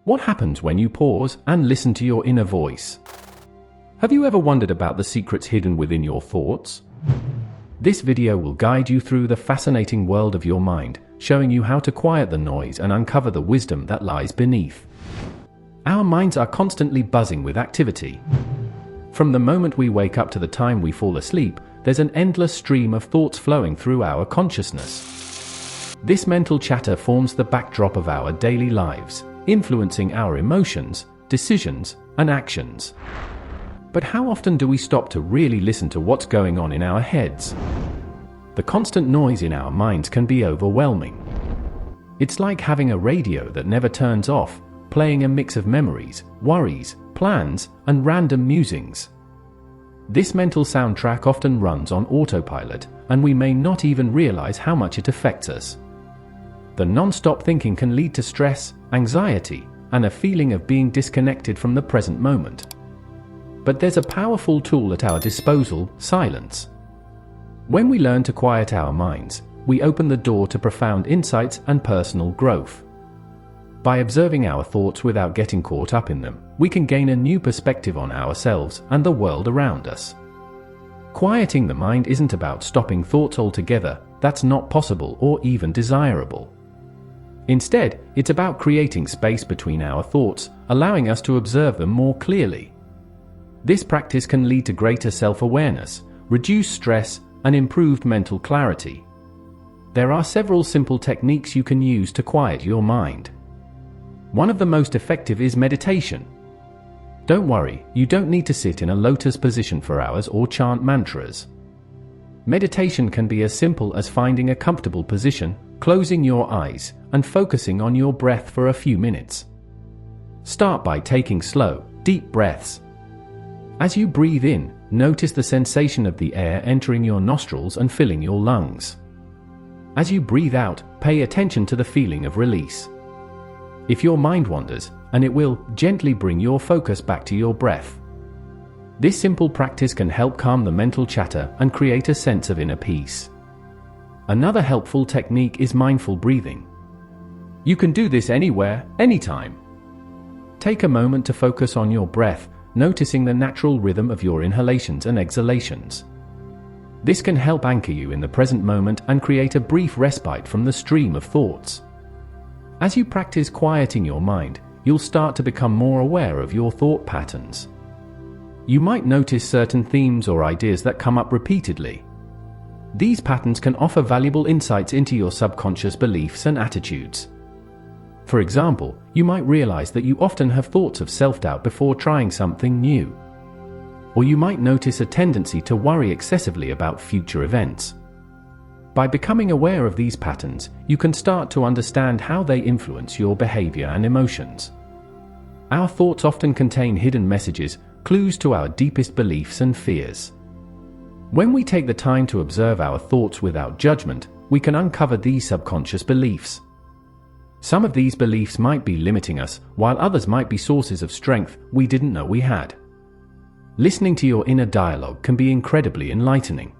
What happens when you pause and listen to your inner voice? Have you ever wondered about the secrets hidden within your thoughts? This video will guide you through the fascinating world of your mind, showing you how to quiet the noise and uncover the wisdom that lies beneath. Our minds are constantly buzzing with activity. From the moment we wake up to the time we fall asleep, there's an endless stream of thoughts flowing through our consciousness. This mental chatter forms the backdrop of our daily lives, influencing our emotions, decisions, and actions. But how often do we stop to really listen to what's going on in our heads? The constant noise in our minds can be overwhelming. It's like having a radio that never turns off, playing a mix of memories, worries, plans, and random musings. This mental soundtrack often runs on autopilot, and we may not even realize how much it affects us. The non-stop thinking can lead to stress, anxiety, and a feeling of being disconnected from the present moment. But there's a powerful tool at our disposal: silence. When we learn to quiet our minds, we open the door to profound insights and personal growth. By observing our thoughts without getting caught up in them, we can gain a new perspective on ourselves and the world around us. Quieting the mind isn't about stopping thoughts altogether. That's not possible or even desirable. Instead, it's about creating space between our thoughts, allowing us to observe them more clearly. This practice can lead to greater self-awareness, reduced stress, and improved mental clarity. There are several simple techniques you can use to quiet your mind. One of the most effective is meditation. Don't worry, you don't need to sit in a lotus position for hours or chant mantras. Meditation can be as simple as finding a comfortable position, closing your eyes, and focusing on your breath for a few minutes. Start by taking slow, deep breaths. As you breathe in, notice the sensation of the air entering your nostrils and filling your lungs. As you breathe out, pay attention to the feeling of release. If your mind wanders, and it will, gently bring your focus back to your breath. This simple practice can help calm the mental chatter and create a sense of inner peace. Another helpful technique is mindful breathing. You can do this anywhere, anytime. Take a moment to focus on your breath, noticing the natural rhythm of your inhalations and exhalations. This can help anchor you in the present moment and create a brief respite from the stream of thoughts. As you practice quieting your mind, you'll start to become more aware of your thought patterns. You might notice certain themes or ideas that come up repeatedly. These patterns can offer valuable insights into your subconscious beliefs and attitudes. For example, you might realize that you often have thoughts of self-doubt before trying something new. Or you might notice a tendency to worry excessively about future events. By becoming aware of these patterns, you can start to understand how they influence your behavior and emotions. Our thoughts often contain hidden messages, clues to our deepest beliefs and fears. When we take the time to observe our thoughts without judgment, we can uncover these subconscious beliefs. Some of these beliefs might be limiting us, while others might be sources of strength we didn't know we had. Listening to your inner dialogue can be incredibly enlightening.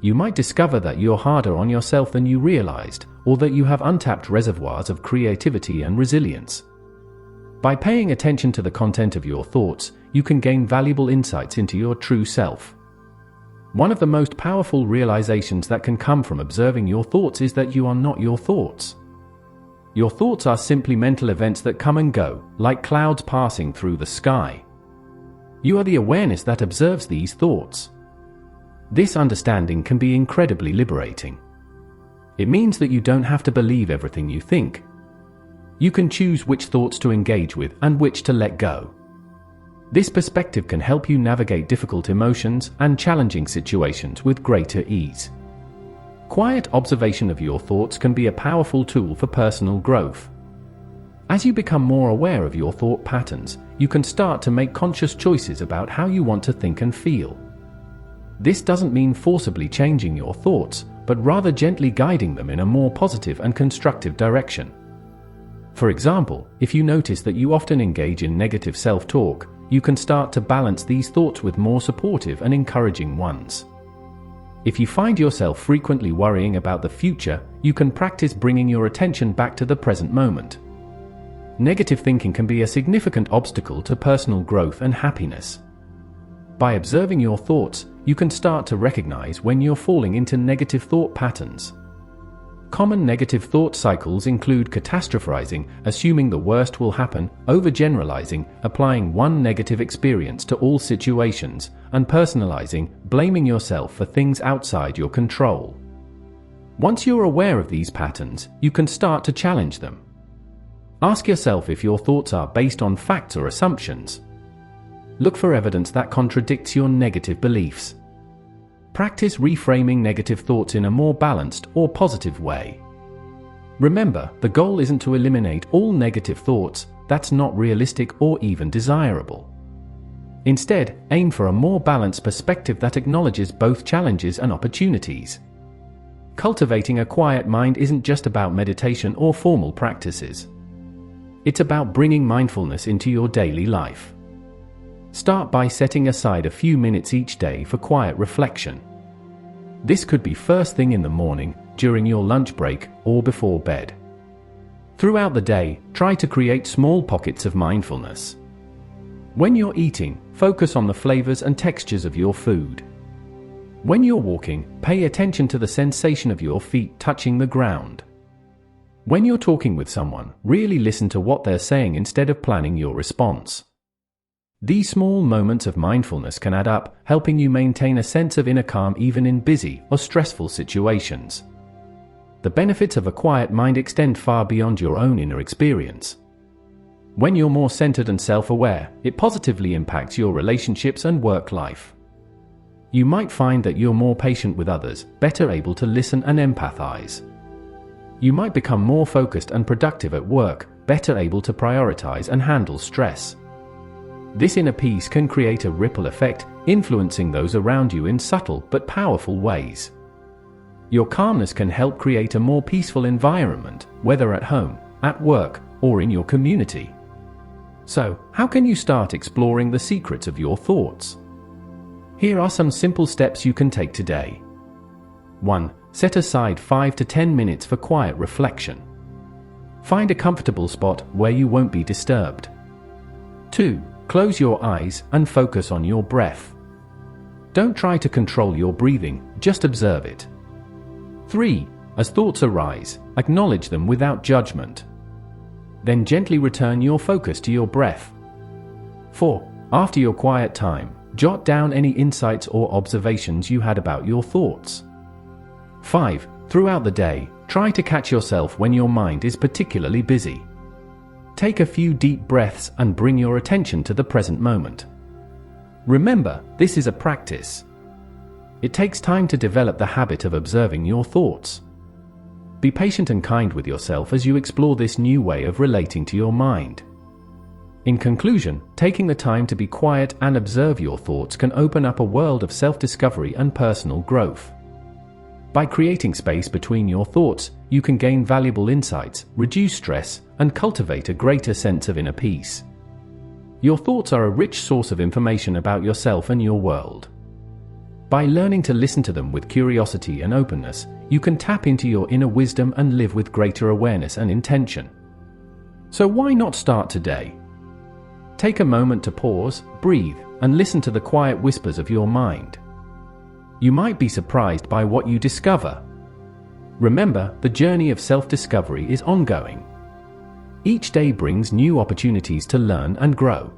You might discover that you're harder on yourself than you realized, or that you have untapped reservoirs of creativity and resilience. By paying attention to the content of your thoughts, you can gain valuable insights into your true self. One of the most powerful realizations that can come from observing your thoughts is that you are not your thoughts. Your thoughts are simply mental events that come and go, like clouds passing through the sky. You are the awareness that observes these thoughts. This understanding can be incredibly liberating. It means that you don't have to believe everything you think. You can choose which thoughts to engage with and which to let go. This perspective can help you navigate difficult emotions and challenging situations with greater ease. Quiet observation of your thoughts can be a powerful tool for personal growth. As you become more aware of your thought patterns, you can start to make conscious choices about how you want to think and feel. This doesn't mean forcibly changing your thoughts, but rather gently guiding them in a more positive and constructive direction. For example, if you notice that you often engage in negative self-talk, you can start to balance these thoughts with more supportive and encouraging ones. If you find yourself frequently worrying about the future, you can practice bringing your attention back to the present moment. negative thinking can be a significant obstacle to personal growth and happiness. By observing your thoughts, you can start to recognize when you're falling into negative thought patterns. Common negative thought cycles include catastrophizing, assuming the worst will happen, overgeneralizing, applying one negative experience to all situations, and personalizing, blaming yourself for things outside your control. Once you're aware of these patterns, you can start to challenge them. Ask yourself if your thoughts are based on facts or assumptions. Look for evidence that contradicts your negative beliefs. Practice reframing negative thoughts in a more balanced or positive way. Remember, the goal isn't to eliminate all negative thoughts. That's not realistic or even desirable. Instead, aim for a more balanced perspective that acknowledges both challenges and opportunities. Cultivating a quiet mind isn't just about meditation or formal practices. It's about bringing mindfulness into your daily life. Start by setting aside a few minutes each day for quiet reflection. This could be first thing in the morning, during your lunch break, or before bed. Throughout the day, try to create small pockets of mindfulness. When you're eating, focus on the flavors and textures of your food. When you're walking, pay attention to the sensation of your feet touching the ground. When you're talking with someone, really listen to what they're saying instead of planning your response. These small moments of mindfulness can add up, helping you maintain a sense of inner calm even in busy or stressful situations. The benefits of a quiet mind extend far beyond your own inner experience. When you're more centered and self-aware, it positively impacts your relationships and work life. You might find that you're more patient with others, better able to listen and empathize. You might become more focused and productive at work, better able to prioritize and handle stress. This inner peace can create a ripple effect, influencing those around you in subtle but powerful ways. Your calmness can help create a more peaceful environment, whether at home, at work, or in your community. So, how can you start exploring the secrets of your thoughts? Here are some simple steps you can take today. 1. Set aside 5 to 10 minutes for quiet reflection. Find a comfortable spot where you won't be disturbed. 2. Close your eyes and focus on your breath. Don't try to control your breathing, just observe it. 3. As thoughts arise, acknowledge them without judgment. Then gently return your focus to your breath. 4. After your quiet time, jot down any insights or observations you had about your thoughts. 5. Throughout the day, try to catch yourself when your mind is particularly busy. Take a few deep breaths and bring your attention to the present moment. Remember, this is a practice. It takes time to develop the habit of observing your thoughts. Be patient and kind with yourself as you explore this new way of relating to your mind. In conclusion, taking the time to be quiet and observe your thoughts can open up a world of self-discovery and personal growth. By creating space between your thoughts, you can gain valuable insights, reduce stress, and cultivate a greater sense of inner peace. Your thoughts are a rich source of information about yourself and your world. By learning to listen to them with curiosity and openness, you can tap into your inner wisdom and live with greater awareness and intention. So why not start today? Take a moment to pause, breathe, and listen to the quiet whispers of your mind. You might be surprised by what you discover. Remember, the journey of self-discovery is ongoing. Each day brings new opportunities to learn and grow.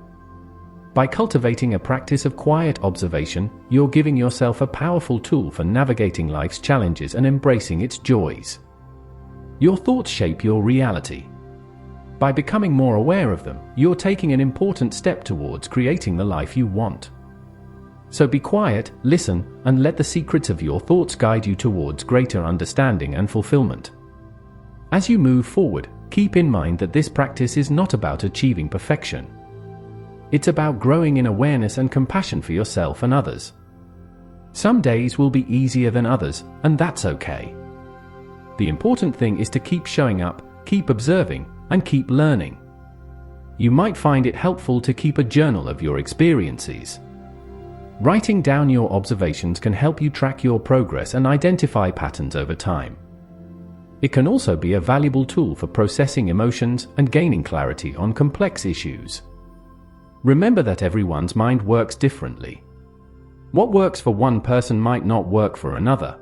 By cultivating a practice of quiet observation, you're giving yourself a powerful tool for navigating life's challenges and embracing its joys. Your thoughts shape your reality. By becoming more aware of them, you're taking an important step towards creating the life you want. So be quiet, listen, and let the secrets of your thoughts guide you towards greater understanding and fulfillment. As you move forward, keep in mind that this practice is not about achieving perfection. It's about growing in awareness and compassion for yourself and others. Some days will be easier than others, and that's okay. The important thing is to keep showing up, keep observing, and keep learning. You might find it helpful to keep a journal of your experiences. Writing down your observations can help you track your progress and identify patterns over time. It can also be a valuable tool for processing emotions and gaining clarity on complex issues. Remember that everyone's mind works differently. What works for one person might not work for another.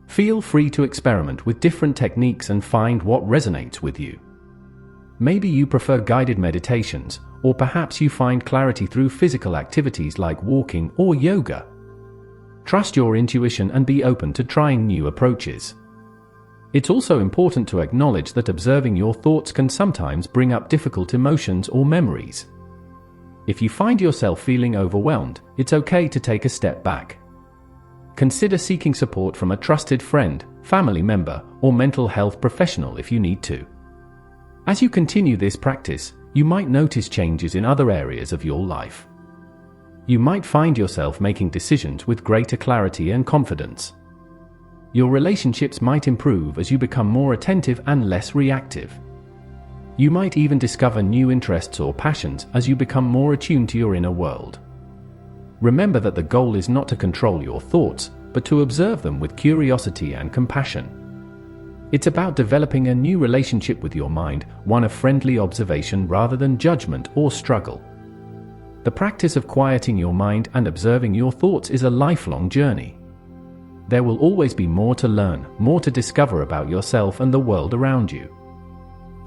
Feel free to experiment with different techniques and find what resonates with you. Maybe you prefer guided meditations, or perhaps you find clarity through physical activities like walking or yoga. Trust your intuition and be open to trying new approaches. It's also important to acknowledge that observing your thoughts can sometimes bring up difficult emotions or memories. If you find yourself feeling overwhelmed, it's okay to take a step back. Consider seeking support from a trusted friend, family member, or mental health professional if you need to. As you continue this practice, you might notice changes in other areas of your life. You might find yourself making decisions with greater clarity and confidence. Your relationships might improve as you become more attentive and less reactive. You might even discover new interests or passions as you become more attuned to your inner world. Remember that the goal is not to control your thoughts, but to observe them with curiosity and compassion. It's about developing a new relationship with your mind, one of friendly observation rather than judgment or struggle. The practice of quieting your mind and observing your thoughts is a lifelong journey. There will always be more to learn, more to discover about yourself and the world around you.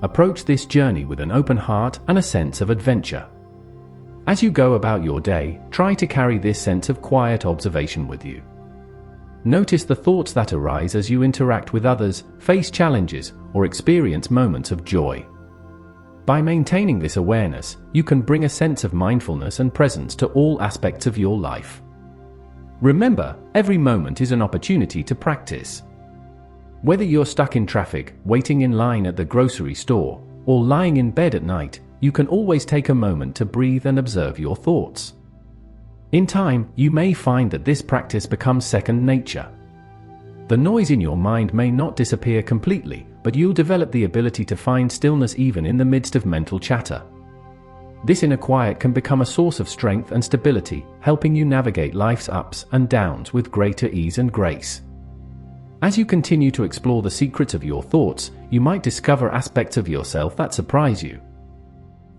Approach this journey with an open heart and a sense of adventure. As you go about your day, try to carry this sense of quiet observation with you. Notice the thoughts that arise as you interact with others, face challenges, or experience moments of joy. By maintaining this awareness, you can bring a sense of mindfulness and presence to all aspects of your life. Remember, every moment is an opportunity to practice. Whether you're stuck in traffic, waiting in line at the grocery store, or lying in bed at night, you can always take a moment to breathe and observe your thoughts. In time, you may find that this practice becomes second nature. The noise in your mind may not disappear completely, but you'll develop the ability to find stillness even in the midst of mental chatter. This inner quiet can become a source of strength and stability, helping you navigate life's ups and downs with greater ease and grace. As you continue to explore the secrets of your thoughts, you might discover aspects of yourself that surprise you.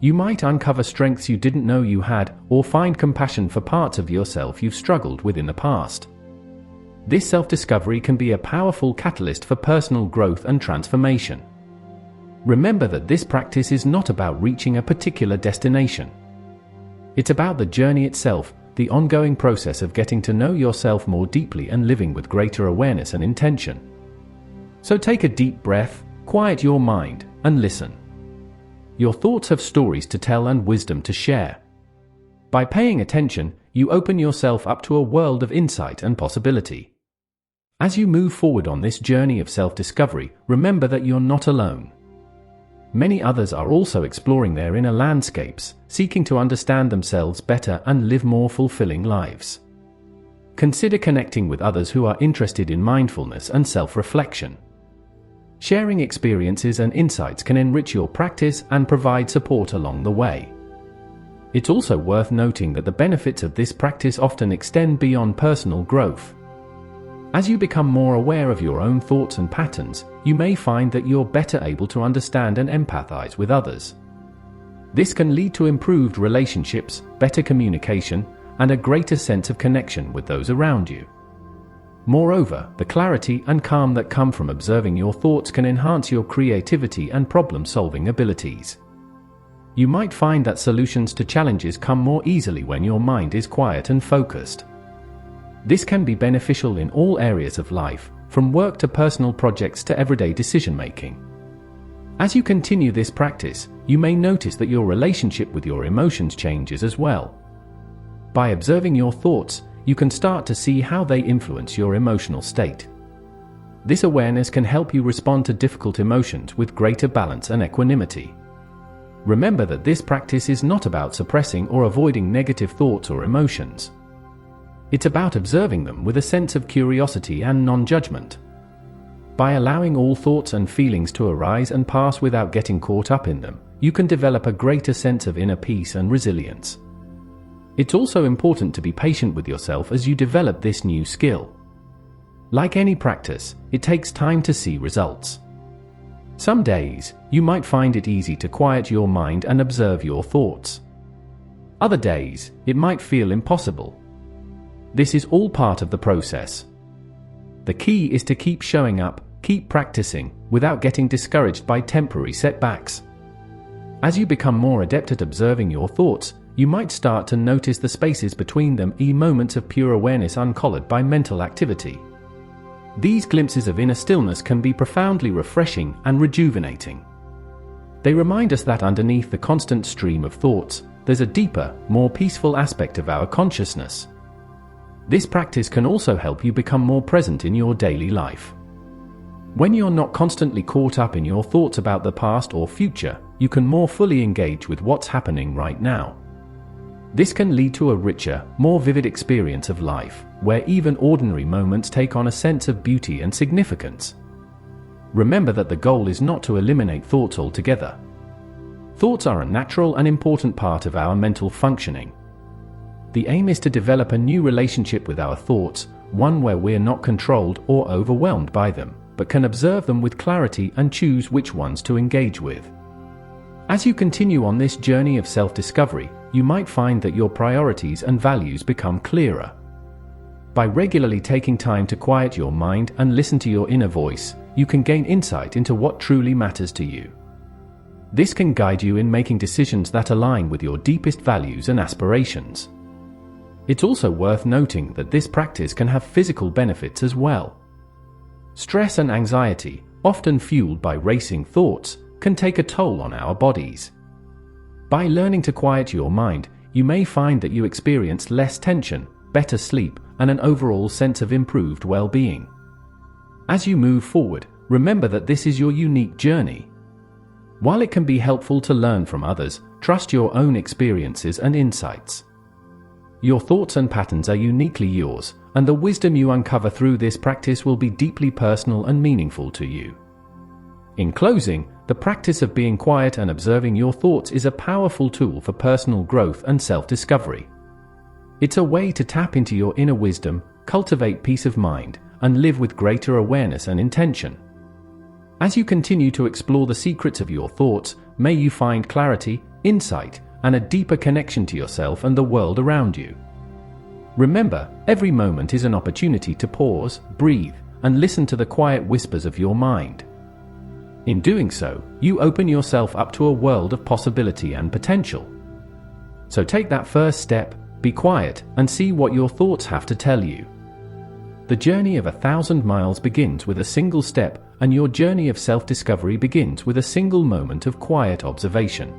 You might uncover strengths you didn't know you had, or find compassion for parts of yourself you've struggled with in the past. This self-discovery can be a powerful catalyst for personal growth and transformation. Remember that this practice is not about reaching a particular destination. It's about the journey itself, the ongoing process of getting to know yourself more deeply and living with greater awareness and intention. So take a deep breath, quiet your mind, and listen. Your thoughts have stories to tell and wisdom to share. By paying attention, you open yourself up to a world of insight and possibility. As you move forward on this journey of self-discovery, remember that you're not alone. Many others are also exploring their inner landscapes, seeking to understand themselves better and live more fulfilling lives. Consider connecting with others who are interested in mindfulness and self-reflection. Sharing experiences and insights can enrich your practice and provide support along the way. It's also worth noting that the benefits of this practice often extend beyond personal growth. As you become more aware of your own thoughts and patterns, you may find that you're better able to understand and empathize with others. This can lead to improved relationships, better communication, and a greater sense of connection with those around you. Moreover, the clarity and calm that come from observing your thoughts can enhance your creativity and problem-solving abilities. You might find that solutions to challenges come more easily when your mind is quiet and focused. This can be beneficial in all areas of life, from work to personal projects to everyday decision-making. As you continue this practice, you may notice that your relationship with your emotions changes as well. By observing your thoughts, you can start to see how they influence your emotional state. This awareness can help you respond to difficult emotions with greater balance and equanimity. Remember that this practice is not about suppressing or avoiding negative thoughts or emotions. It's about observing them with a sense of curiosity and non-judgment. By allowing all thoughts and feelings to arise and pass without getting caught up in them, you can develop a greater sense of inner peace and resilience. It's also important to be patient with yourself as you develop this new skill. Like any practice, it takes time to see results. Some days, you might find it easy to quiet your mind and observe your thoughts. Other days, it might feel impossible. This is all part of the process. The key is to keep showing up, keep practicing, without getting discouraged by temporary setbacks. As you become more adept at observing your thoughts, you might start to notice the spaces between them, moments of pure awareness uncolored by mental activity. These glimpses of inner stillness can be profoundly refreshing and rejuvenating. They remind us that underneath the constant stream of thoughts, there's a deeper, more peaceful aspect of our consciousness. This practice can also help you become more present in your daily life. When you're not constantly caught up in your thoughts about the past or future, you can more fully engage with what's happening right now. This can lead to a richer, more vivid experience of life, where even ordinary moments take on a sense of beauty and significance. Remember that the goal is not to eliminate thoughts altogether. Thoughts are a natural and important part of our mental functioning. The aim is to develop a new relationship with our thoughts, one where we're not controlled or overwhelmed by them, but can observe them with clarity and choose which ones to engage with. As you continue on this journey of self-discovery, you might find that your priorities and values become clearer. By regularly taking time to quiet your mind and listen to your inner voice, you can gain insight into what truly matters to you. This can guide you in making decisions that align with your deepest values and aspirations. It's also worth noting that this practice can have physical benefits as well. Stress and anxiety, often fueled by racing thoughts, can take a toll on our bodies. By learning to quiet your mind, you may find that you experience less tension, better sleep, and an overall sense of improved well-being. As you move forward, remember that this is your unique journey. While it can be helpful to learn from others, trust your own experiences and insights. Your thoughts and patterns are uniquely yours, and the wisdom you uncover through this practice will be deeply personal and meaningful to you. In closing, the practice of being quiet and observing your thoughts is a powerful tool for personal growth and self-discovery. It's a way to tap into your inner wisdom, cultivate peace of mind, and live with greater awareness and intention. As you continue to explore the secrets of your thoughts, may you find clarity, insight, and a deeper connection to yourself and the world around you. Remember, every moment is an opportunity to pause, breathe, and listen to the quiet whispers of your mind. In doing so, you open yourself up to a world of possibility and potential. So take that first step, be quiet, and see what your thoughts have to tell you. The journey of 1,000 miles begins with a single step, and your journey of self-discovery begins with a single moment of quiet observation.